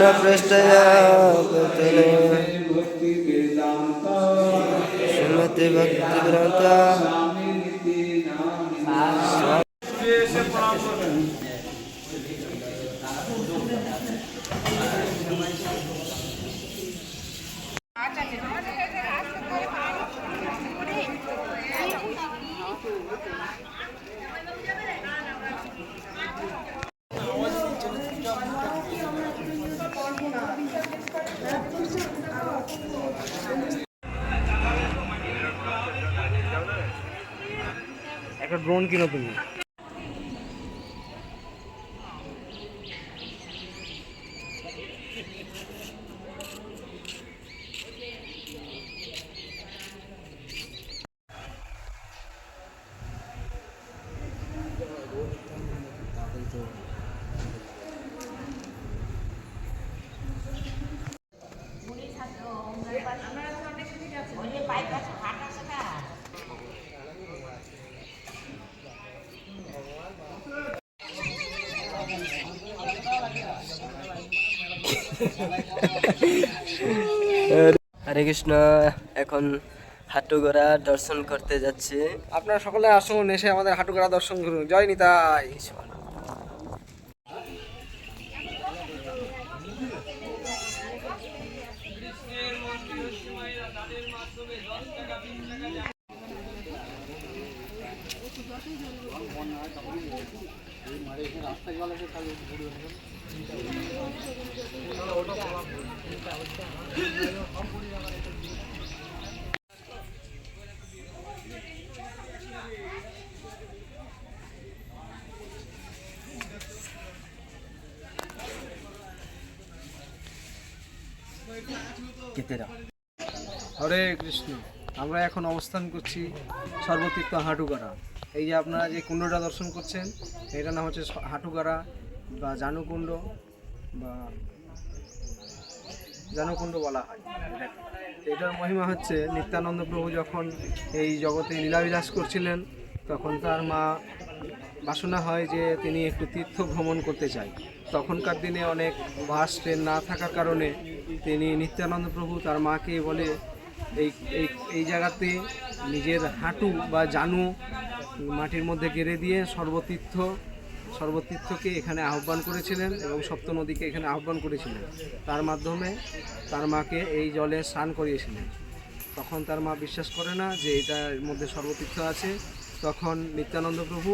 कृष्णपृष्ठाय भूतले श्रीमते भक्तिवेदांता একটা ড্রোন কিনো তুমি। হরে কৃষ্ণ। এখন হাটুগড়া দর্শন করতে যাচ্ছি। আপনারা সকলে আসুন, এসে আমাদের হাটুগড়া দর্শন করুন। জয় নিতাই। মাধ্যমে 10 টাকা 20 টাকা হরে কৃষ্ণ। আমরা এখন অবস্থান করছি সর্বতীর্থ হাঁটুগাড়া। এই যে আপনারা যে কুণ্ডটা দর্শন করছেন, এটার নাম হচ্ছে হাঁটুগাড়া বা জানুকুণ্ড বা জানুকুণ্ড বলা হয় এটাকে। এটার মহিমা হচ্ছে নিত্যানন্দ প্রভু যখন এই জগতে লীলাবিলাস করছিলেন, তখন তার মা বাসনা হয় যে তিনি একটু তীর্থ ভ্রমণ করতে চাই। তখনকার দিনে অনেক বাস ট্রেন না থাকার কারণে তিনি নিত্যানন্দ প্রভু তার মাকে বলে এই এই এই জায়গাতে নিজের হাঁটু বা জানু মাটির মধ্যে গেড়ে দিয়ে সর্বতীর্থকে এখানে আহ্বান করেছিলেন এবং সপ্ত নদীকে এখানে আহ্বান করেছিলেন। তার মাধ্যমে তার মাকে এই জলে স্নান করিয়েছিলেন। তখন তার মা বিশ্বাস করে না যে এটার মধ্যে সর্বতীর্থ আছে। তখন নিত্যানন্দ প্রভু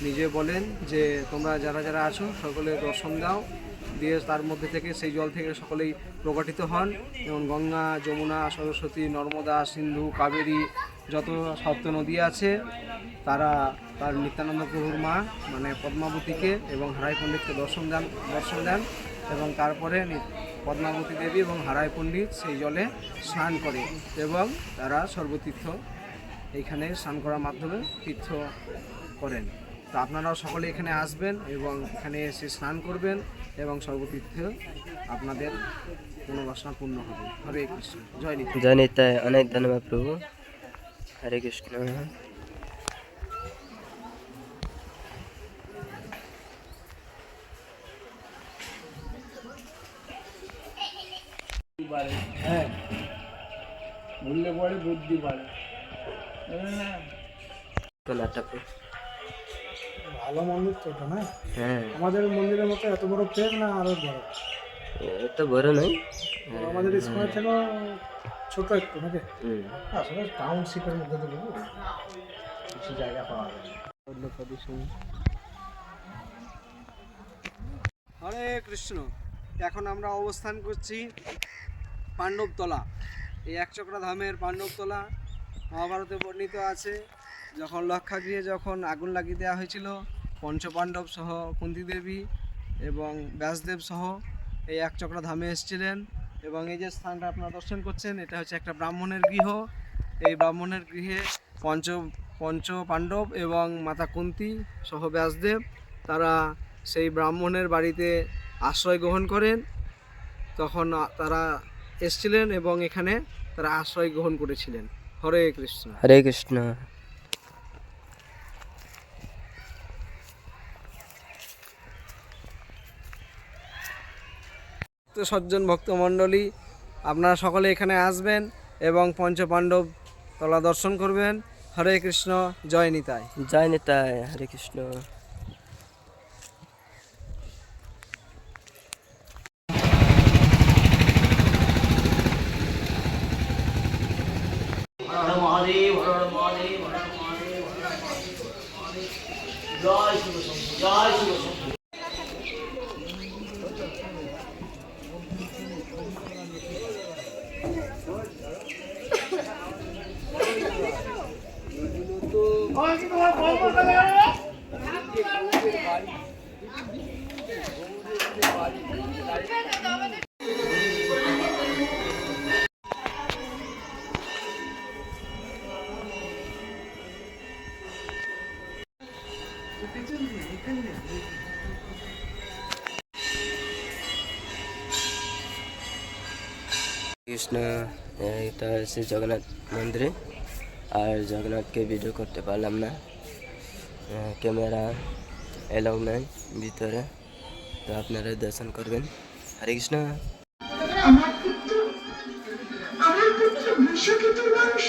নিজে বলেন যে তোমরা যারা যারা আছো সকলে দর্শন দাও, দিয়ে তার মধ্যে থেকে সেই জল থেকে সকলেই প্রকটিত হন। যেমন গঙ্গা, যমুনা, সরস্বতী, নর্মদা, সিন্ধু, কাবেরী, যত সপ্ত নদী আছে তারা তার নিত্যানন্দ প্রভুর মা মানে পদ্মাবতীকে এবং হারাই পণ্ডিতকে দর্শন দেন এবং তারপরে পদ্মাবতী দেবী এবং হারাই পণ্ডিত সেই জলে স্নান করে এবং তারা সর্বতীর্থ এইখানে স্নান করার মাধ্যমে তীর্থ করেন। তো আপনারাও সকলে এখানে আসবেন এবং এখানে এসে স্নান করবেন এবং সর্বতীর্থ আপনাদের মনোবাসনা পূর্ণ হবে। হরে কৃষ্ণ। জয় নিতাই। जय निताय। अनेक धन्यवाद प्रभु। हरे कृष्ण। হ্যাঁ, ভুললে পরে বুদ্ধি বাড়ে। कर्नाटक। ভালো মন্দির তো ওটা, না হ্যাঁ, আমাদের মন্দিরের মতো এত বড় প্লেট না, আরো বড়। এত বড় নয়। আমাদের স্কুলের থেকেও ছোট একটু, নাকি? হুম। আসলে টাউনশিপের মধ্যে তো বেশি জায়গা পাওয়া যায় না। হরে কৃষ্ণ। এখন আমরা অবস্থান করছি পাণ্ডবতলা। এই একচক্রা ধামের পাণ্ডবতলা মহাভারতে বর্ণিত আছে। যখন লক্ষাগৃহে যখন আগুন লাগিয়ে দেওয়া হয়েছিল, পঞ্চপাণ্ডব সহ কুন্তী দেবী এবং ব্যাসদেব সহ এই একচক্রা ধামে এসেছিলেন। এবং এই যে স্থানটা আপনারা দর্শন করছেন, এটা হচ্ছে একটা ব্রাহ্মণের গৃহ। এই ব্রাহ্মণের গৃহে পঞ্চ পাণ্ডব এবং মাতা কুন্তী সহ ব্যাসদেব তারা সেই ব্রাহ্মণের বাড়িতে আশ্রয় গ্রহণ করেন। তখন তারা এসেছিলেন এবং এখানে তারা আশ্রয় গ্রহণ করেছিলেন। হরে কৃষ্ণ। हरे कृष्ण। তো সজ্জন ভক্তমণ্ডলী, আপনারা সকলে এখানে আসবেন এবং পঞ্চপাণ্ডব তলা দর্শন করবেন। হরে কৃষ্ণ। জয় নিতাই। जय निताय। हरे कृष्ण। কৃষ্ণ। এটা হচ্ছে জগন্নাথ মন্দিরে। আর জগন্নাথকে ভিডিও করতে পারলাম না, ক্যামেরা এলাউ নাই ভিতরে। তো আপনারা দর্শন করবেন। হরে কৃষ্ণ। আমার পুত্র বিশ্বকেতুর মাংস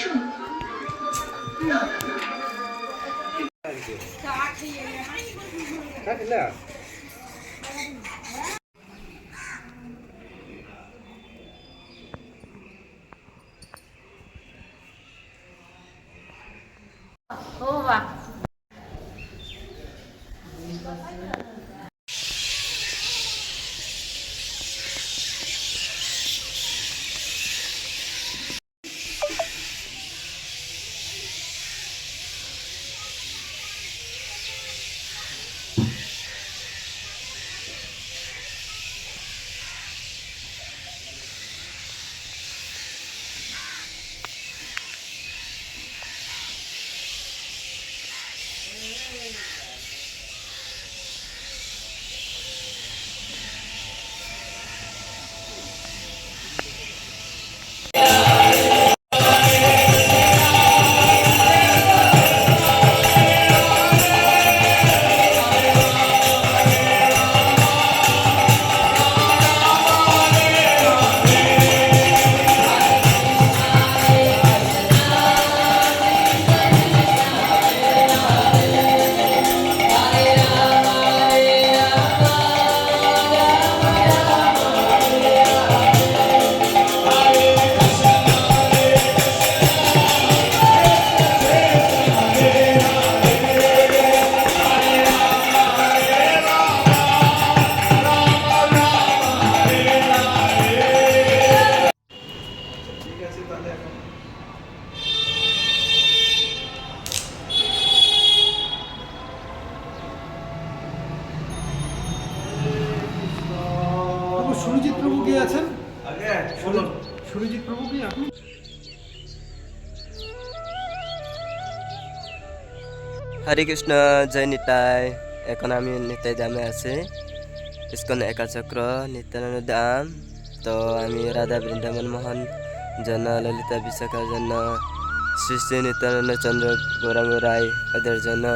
প্রভু সুরজিৎ প্রভু কে আছেন? সুরজিৎ প্রভু কি আপনি? হরে কৃষ্ণ, জয় নিতাই। এখন আমি নিতাই ধামে আছি, ইস্কন একাচক্র নিত্যানন্দ ধাম। তো আমি রাধা বৃন্দাবন মোহন জন্য, ললিতা বিশাখার জন্য, শ্রী শ্রী নিত্যানন্দ চন্দ্র গৌরাঙ্গ রায় ওদের জন্য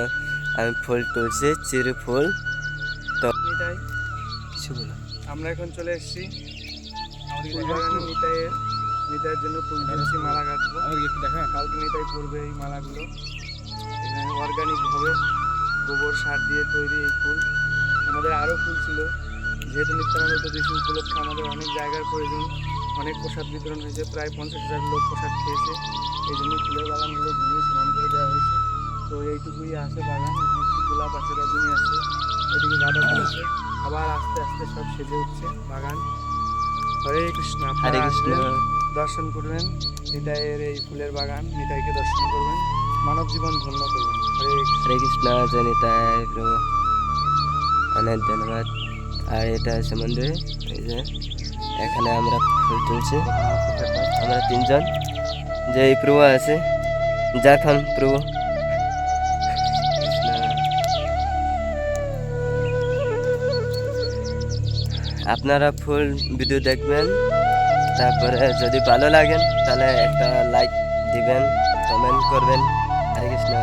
আমি ফুল তুলছি, চিরু ফুল। তো নিতাই, কিছু বলো। আমরা এখন চলে এসেছি ফুলবাগানে নিতাইয়ের জন্য ফুল তুলছি, মালা কাটবো। কালকে নিতাই পরবে এই মালাগুলো। এখানে অর্গানিকভাবে গোবর সার দিয়ে তৈরি এই ফুল। আমাদের আরও ফুল ছিল, যেহেতু নিত্যানন্দ চতুর্দশী উপলক্ষে আমাদের অনেক জায়গার প্রয়োজন, অনেক প্রসাদ বিতরণ হয়েছে, প্রায় 50,000 লোক প্রসাদ খেয়েছে। এই জন্য ফুলের বাগানগুলো ঘুরিয়ে সমান করে দেওয়া হয়েছে। তো এইটুকুই আছে বাগান। এখানে গোলাপ আছে, রজনী আছে, এদিকে গাঁদা ফুল আছে। আবার আস্তে আস্তে সব সেজে উঠছে বাগান। হরে কৃষ্ণ। হরে আপনারা কৃষ্ণ। আসবেন, দর্শন করবেন নিতাইয়ের এই ফুলের বাগান, নিতাইকে দর্শন করবেন, মানব জীবন ধন্য করবেন। হরে কৃষ্ণ। হরে কৃষ্ণ, জয় নিতাই প্রভু, অনেক ধন্যবাদ। আর এটা আছে মন্দির, এই যে এখানে আমরা ফুল তুলছি, আমরা তিনজন। যে এই প্রভু আছে, ঝাড়খণ্ড প্রভু। আপনারা ফুল ভিডিও দেখবেন, তারপরে যদি ভালো লাগেন তাহলে একটা লাইক দিবেন, কমেন্ট করবেন। হরে কৃষ্ণ।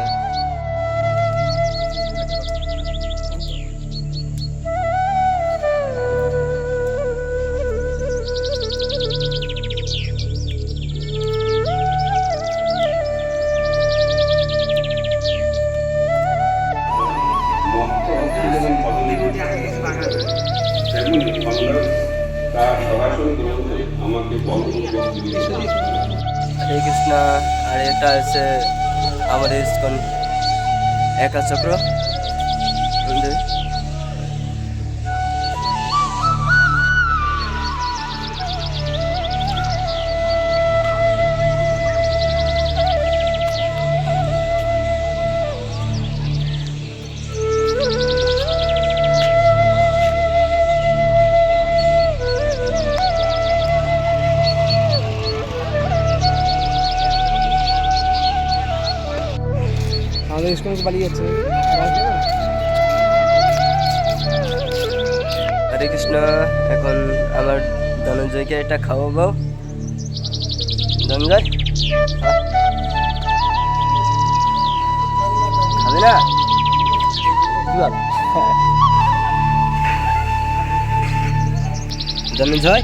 তেমনি আমরা তা সরাসরি গ্রন্থ আমাকে বলপূর্বক দিয়েছে। হরে কৃষ্ণ। আর এটা আছে আমাদের ইস্কন একাচক্র মন্দির। আমাদের ইস্কন পালিয়ে যাচ্ছে। হরে কৃষ্ণ। এখন আমার ধনঞ্জয়কে এটা খাওয়াবো। ধনঞ্জয়, খাবে না? কি বল? ধনঞ্জয়,